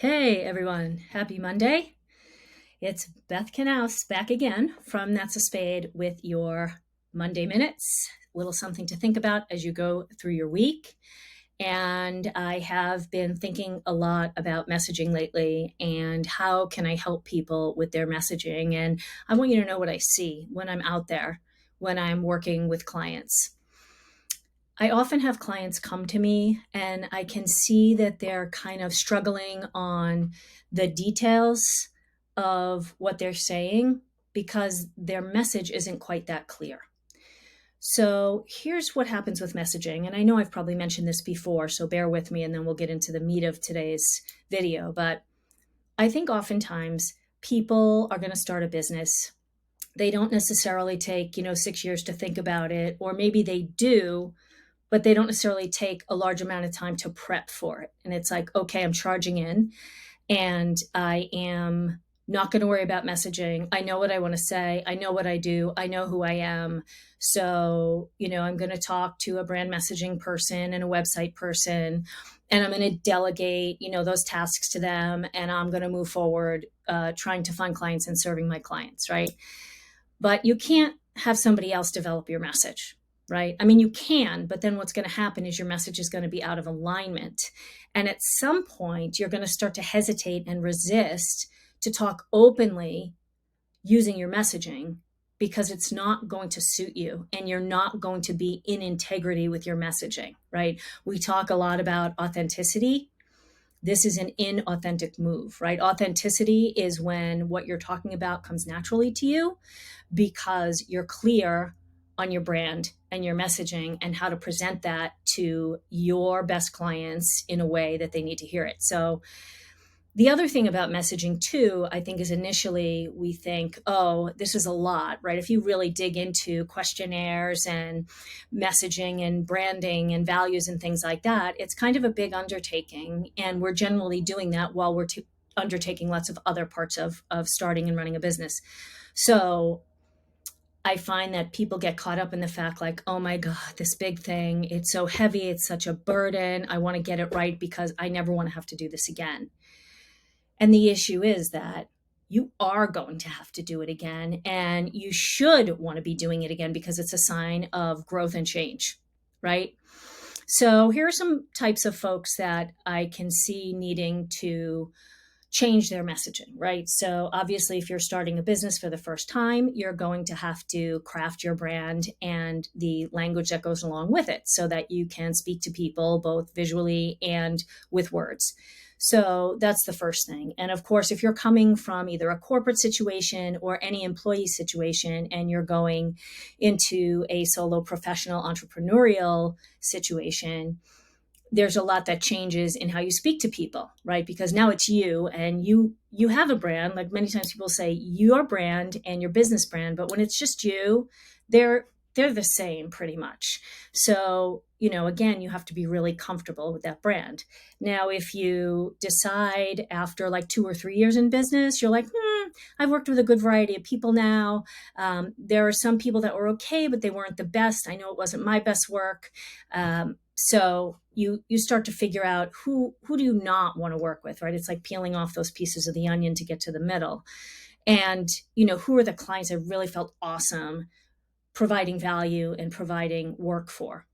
Hey everyone, happy Monday. It's Beth Knaus back again from That's a Spade with your Monday Minutes. A little something to think about as you go through your week. And I have been thinking a lot about messaging lately and how can I help people with their messaging. And I want you to know what I see when I'm out there, when I'm working with clients. I often have clients come to me and I can see that they're kind of struggling on the details of what they're saying because their message isn't quite that clear. So here's what happens with messaging. And I know I've probably mentioned this before, so bear with me and then we'll get into the meat of today's video. But I think oftentimes people are going to start a business. They don't necessarily take, 6 years to think about it, or maybe they do, but they don't necessarily take a large amount of time to prep for it. And it's like, okay, I'm charging in and I am not going to worry about messaging. I know what I want to say. I know what I do. I know who I am. So, I'm going to talk to a brand messaging person and a website person, and I'm going to delegate, those tasks to them. And I'm going to move forward, trying to find clients and serving my clients, right? But you can't have somebody else develop your message, right? I mean, you can, but then what's going to happen is your message is going to be out of alignment. And at some point, you're going to start to hesitate and resist to talk openly using your messaging because it's not going to suit you and you're not going to be in integrity with your messaging, right? We talk a lot about authenticity. This is an inauthentic move, right? Authenticity is when what you're talking about comes naturally to you because you're clear on your brand and your messaging and how to present that to your best clients in a way that they need to hear it. So the other thing about messaging too, I think, is initially we think, oh, this is a lot, right? If you really dig into questionnaires and messaging and branding and values and things like that, it's kind of a big undertaking. And we're generally doing that while we're undertaking lots of other parts of starting and running a business. So I find that people get caught up in the fact like, oh my God, this big thing, it's so heavy, it's such a burden. I want to get it right because I never want to have to do this again. And the issue is that you are going to have to do it again, and you should want to be doing it again because it's a sign of growth and change, right? So here are some types of folks that I can see needing to change their messaging, right? So obviously, if you're starting a business for the first time, you're going to have to craft your brand and the language that goes along with it so that you can speak to people both visually and with words. So that's the first thing. And of course, if you're coming from either a corporate situation or any employee situation and you're going into a solo professional entrepreneurial situation, there's a lot that changes in how you speak to people, right? Because now it's you and you have a brand. Like many times people say your brand and your business brand, but when it's just you, they're the same pretty much. So, again, you have to be really comfortable with that brand. Now, if you decide after like 2 or 3 years in business, you're like, I've worked with a good variety of people now. There are some people that were okay, but they weren't the best. I know it wasn't my best work. So you start to figure out who do you not want to work with, right? It's like peeling off those pieces of the onion to get to the middle. And, who are the clients I really felt awesome providing value and providing work for.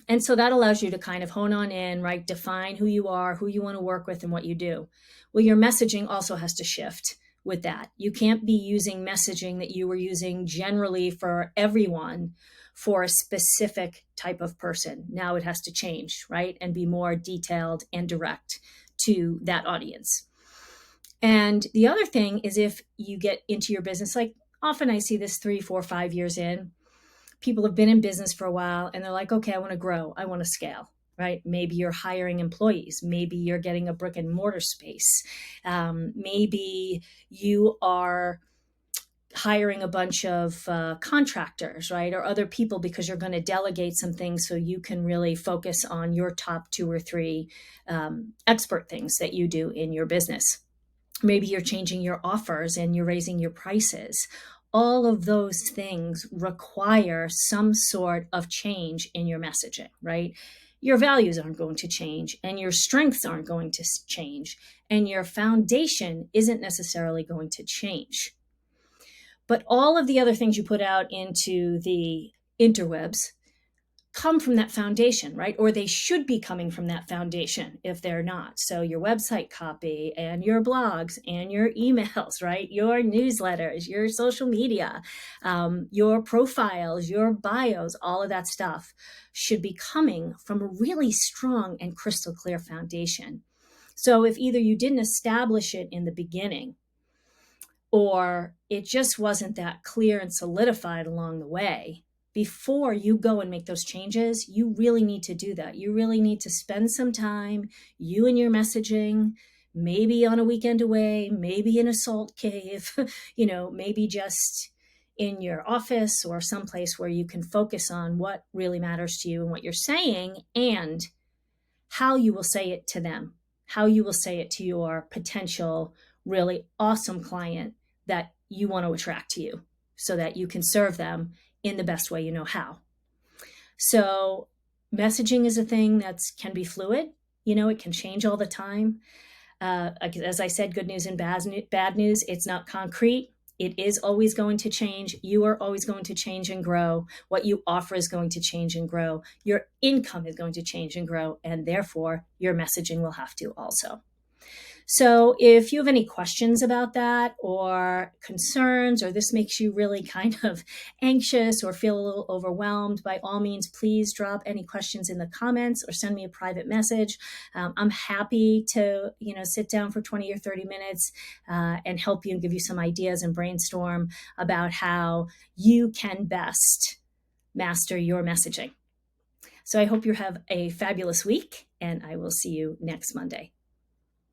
And so that allows you to kind of hone on in, right? Define who you are, who you want to work with, and what you do. Well, your messaging also has to shift with that. You can't be using messaging that you were using generally for everyone for a specific type of person. Now it has to change, right? And be more detailed and direct to that audience. And the other thing is if you get into your business, like often I see this 3, 4, 5 years in, people have been in business for a while and they're like, okay, I want to grow. I want to scale, right? Maybe you're hiring employees. Maybe you're getting a brick and mortar space. Maybe you are hiring a bunch of contractors, right? Or other people because you're going to delegate some things so you can really focus on your top 2 or 3 expert things that you do in your business. Maybe you're changing your offers and you're raising your prices. All of those things require some sort of change in your messaging, right? your values aren't going to change, and your strengths aren't going to change, and your foundation isn't necessarily going to change. But all of the other things you put out into the interwebs come from that foundation, right? Or they should be coming from that foundation if they're not. So your website copy and your blogs and your emails, right? Your newsletters, your social media, your profiles, your bios, all of that stuff should be coming from a really strong and crystal clear foundation. So if either you didn't establish it in the beginning, or it just wasn't that clear and solidified along the way, before you go and make those changes, you really need to do that. You really need to spend some time, you and your messaging, maybe on a weekend away, maybe in a salt cave, maybe just in your office or someplace where you can focus on what really matters to you and what you're saying, and how you will say it to them, how you will say it to your potential really awesome client that you want to attract to you so that you can serve them in the best way you know how. So messaging is a thing that can be fluid. It can change all the time. As I said, good news and bad news, it's not concrete. It is always going to change. You are always going to change and grow. What you offer is going to change and grow. Your income is going to change and grow, and therefore your messaging will have to also. So if you have any questions about that or concerns, or this makes you really kind of anxious or feel a little overwhelmed, by all means, please drop any questions in the comments or send me a private message. I'm happy to, sit down for 20 or 30 minutes and help you and give you some ideas and brainstorm about how you can best master your messaging. So I hope you have a fabulous week, and I will see you next Monday.